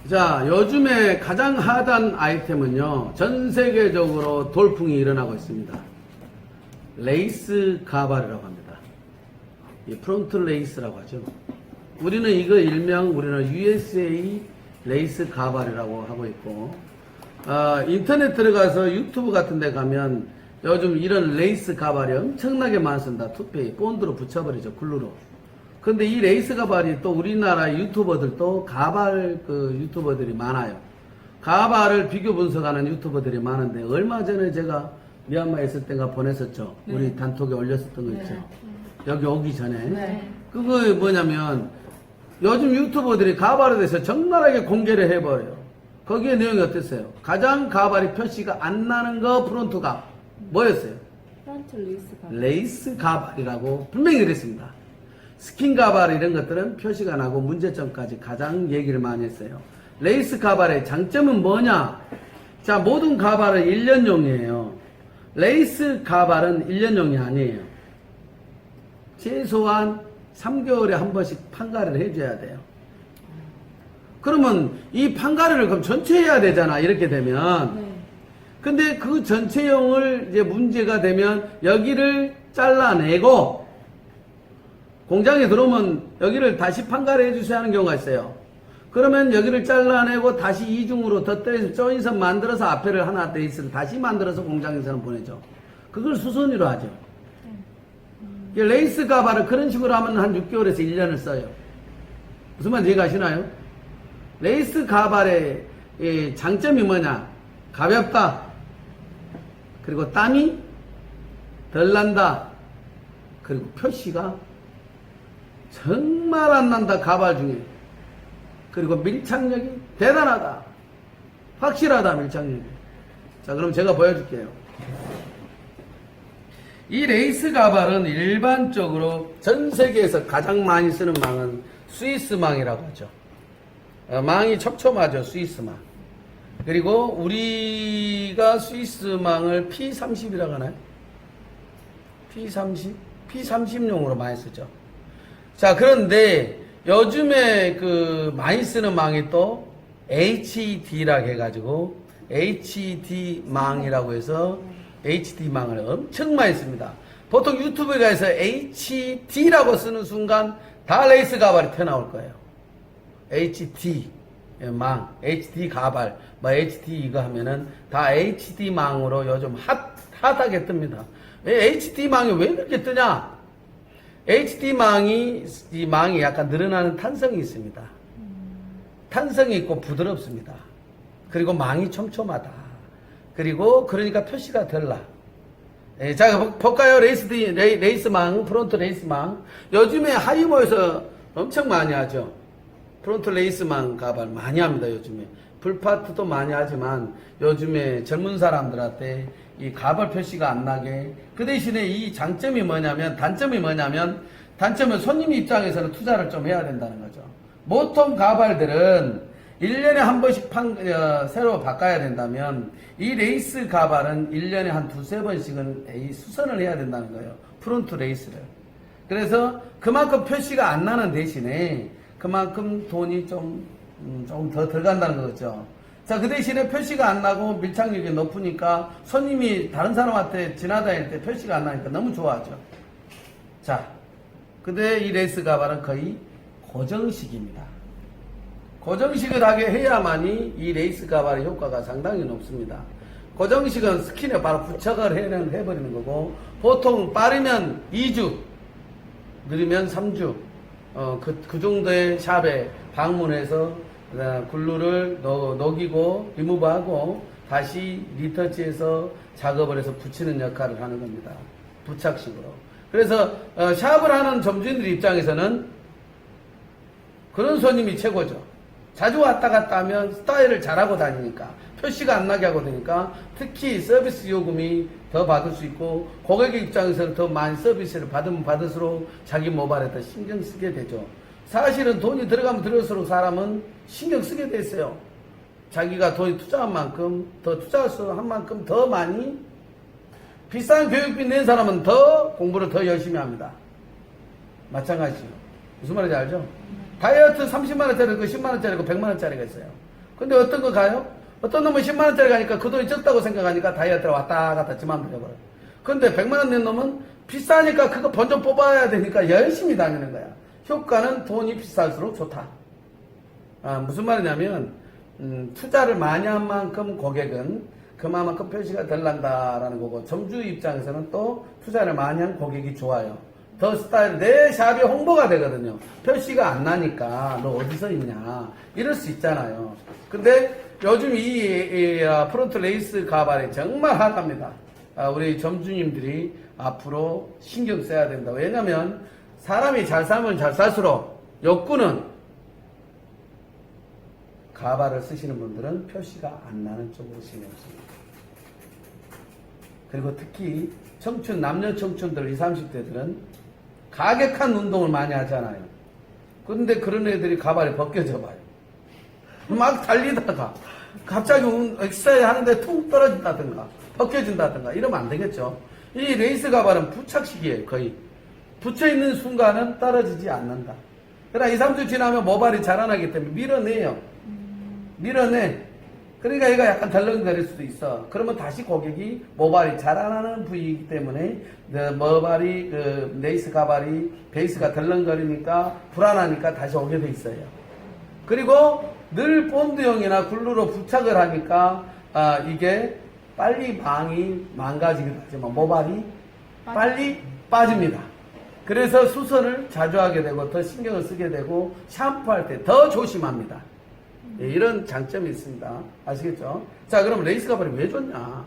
자, 요즘에 가장 핫한 아이템은요, 전 세계적으로 돌풍이 일어나고 있습니다. 레이스 가발이라고 합니다. 이 프론트 레이스라고 하죠. 우리는 이거 일명 우리는 USA 레이스 가발이라고 하고 있고, 인터넷 들어가서 유튜브 같은 데 가면 요즘 이런 레이스 가발이 엄청나게 많습니다. 투페이, 본드로 붙여버리죠, 글루로. 근데 이 레이스 가발이 또 우리나라 유튜버들도 가발 유튜버들이 많아요. 가발을 비교 분석하는 유튜버들이 많은데, 얼마 전에 제가 미얀마에 있을 때가 보냈었죠. 네. 우리 단톡에 올렸었던 거 있죠. 네. 여기 오기 전에. 네. 그거 뭐냐면, 요즘 유튜버들이 가발에 대해서 적나라하게 공개를 해버려요. 거기에 내용이 어땠어요? 가장 가발이 표시가 안 나는 거 프론트가 뭐였어요? 프론트 레이스 가발. 레이스 가발이라고 분명히 그랬습니다. 스킨 가발 이런 것들은 표시가 나고 문제점까지 가장 얘기를 많이 했어요. 레이스 가발의 장점은 뭐냐? 자, 모든 가발은 1년용이에요. 레이스 가발은 1년용이 아니에요. 최소한 3개월에 한 번씩 판가를 해줘야 돼요. 그러면 이 판가를 그럼 전체 해야 되잖아, 이렇게 되면. 네. 근데 그 전체용을 이제 문제가 되면 여기를 잘라내고 공장에 들어오면 여기를 다시 판가를 해주셔야 하는 경우가 있어요. 그러면 여기를 잘라내고 다시 이중으로 덧대서 조인선 만들어서 앞에를 하나 레이스를 다시 만들어서 공장에서는 보내죠. 그걸 수선으로 하죠. 레이스 가발을 그런 식으로 하면 한 6개월에서 1년을 써요. 무슨 말인지 이해가시나요? 레이스 가발의 장점이 뭐냐? 가볍다. 그리고 땀이 덜 난다. 그리고 표시가 정말 안 난다, 가발 중에. 그리고 밀착력이 대단하다. 확실하다, 밀착력이. 자, 그럼 제가 보여줄게요. 이 레이스 가발은 일반적으로 전 세계에서 가장 많이 쓰는 망은 스위스 망이라고 하죠. 망이 촘촘하죠, 스위스 망. 그리고 우리가 스위스 망을 P30이라고 하나요? P30? P30용으로 많이 쓰죠. 자, 그런데 요즘에 많이 쓰는 망이 또 HD라고 해가지고 HD망이라고 해서 HD망을 엄청 많이 씁니다. 보통 유튜브에 가서 HD라고 쓰는 순간 다 레이스 가발이 튀어나올 거예요. HD 망, HD 가발, HD 이거 하면은 다 HD망으로 요즘 핫하게 뜹니다. HD망이 왜 그렇게 뜨냐? HD망이, 이 망이 약간 늘어나는 탄성이 있습니다. 탄성이 있고 부드럽습니다. 그리고 망이 촘촘하다. 그리고 그러니까 표시가 덜 나. 자, 볼까요? 레이스망, 프론트 레이스망. 요즘에 하이모에서 엄청 많이 하죠. 프론트 레이스망 가발 많이 합니다, 요즘에. 풀파트도 많이 하지만 요즘에 젊은 사람들한테 이 가발 표시가 안 나게, 그 대신에 이 장점이 뭐냐면, 단점은 손님 입장에서는 투자를 좀 해야 된다는 거죠. 보통 가발들은 1년에 한 번씩 새로 바꿔야 된다면, 이 레이스 가발은 1년에 한 두세 번씩은 수선을 해야 된다는 거예요. 프론트 레이스를. 그래서 그만큼 표시가 안 나는 대신에 그만큼 돈이 조금 더 들어간다는 거죠. 자, 그 대신에 표시가 안 나고 밀착력이 높으니까 손님이 다른 사람한테 지나다닐 때 표시가 안 나니까 너무 좋아하죠. 자, 근데 이 레이스 가발은 거의 고정식입니다. 고정식을 하게 해야만이 이 레이스 가발의 효과가 상당히 높습니다. 고정식은 스킨에 바로 부착을 해버리는 거고, 보통 빠르면 2주, 느리면 3주, 그 정도의 샵에 방문해서 글루를 녹이고 리무브하고 다시 리터치해서 작업을 해서 붙이는 역할을 하는 겁니다. 부착식으로. 그래서 샵을 하는 점주인들 입장에서는 그런 손님이 최고죠. 자주 왔다 갔다 하면 스타일을 잘하고 다니니까, 표시가 안 나게 하고 다니까, 특히 서비스 요금이 더 받을 수 있고, 고객의 입장에서는 더 많이 서비스를 받으면 받을수록 자기 모발에 더 신경 쓰게 되죠. 사실은 돈이 들어가면 들어갈수록 사람은 신경 쓰게 돼 있어요. 자기가 돈이 투자한 만큼, 더 투자한 만큼 더 많이, 비싼 교육비 낸 사람은 더 공부를 더 열심히 합니다. 마찬가지죠. 무슨 말인지 알죠? 다이어트 30만원짜리 있고 10만원짜리 있고 100만원짜리가 있어요. 근데 어떤 거 가요? 어떤 놈은 10만원짜리 가니까 그 돈이 적다고 생각하니까 다이어트를 왔다 갔다 지만 들려버려요. 근데 100만원 낸 놈은 비싸니까 그거 번좀 뽑아야 되니까 열심히 다니는 거야. 효과는 돈이 비쌀수록 좋다. 무슨 말이냐면 투자를 많이 한 만큼 고객은 그만큼 표시가 덜 난다라는 거고, 점주 입장에서는 또 투자를 많이 한 고객이 좋아요. 더 스타일, 내 샵이 홍보가 되거든요. 표시가 안 나니까 너 어디서 있냐 이럴 수 있잖아요. 근데 요즘 이 프론트 레이스 가발이 정말 핫합니다. 우리 점주님들이 앞으로 신경 써야 된다. 왜냐면 사람이 잘 살면 잘 살수록 욕구는, 가발을 쓰시는 분들은 표시가 안 나는 쪽으로 신경 씁니다. 그리고 특히 청춘, 남녀 청춘들 20, 30대들은 가격한 운동을 많이 하잖아요. 근데 그런 애들이 가발이 벗겨져 봐요. 막 달리다가 갑자기 엑서사이즈 하는데 툭 떨어진다든가 벗겨진다든가 이러면 안 되겠죠. 이 레이스 가발은 부착식이에요. 거의 붙여있는 순간은 떨어지지 않는다. 그러나 2, 3주 지나면 모발이 자라나기 때문에 밀어내요. 밀어내. 그러니까 얘가 약간 덜렁거릴 수도 있어. 그러면 다시 고객이 모발이 자라나는 부위이기 때문에 모발이 레이스 가발이 베이스가 덜렁거리니까 불안하니까 다시 오게 돼 있어요. 그리고 늘 본드형이나 글루로 부착을 하니까 이게 빨리 망가지기도 하지만 모발이 빨리 빠집니다. 그래서 수선을 자주 하게 되고 더 신경을 쓰게 되고 샴푸할 때 더 조심합니다. 이런 장점이 있습니다. 아시겠죠? 자, 그럼 레이스 가발이 왜 좋냐?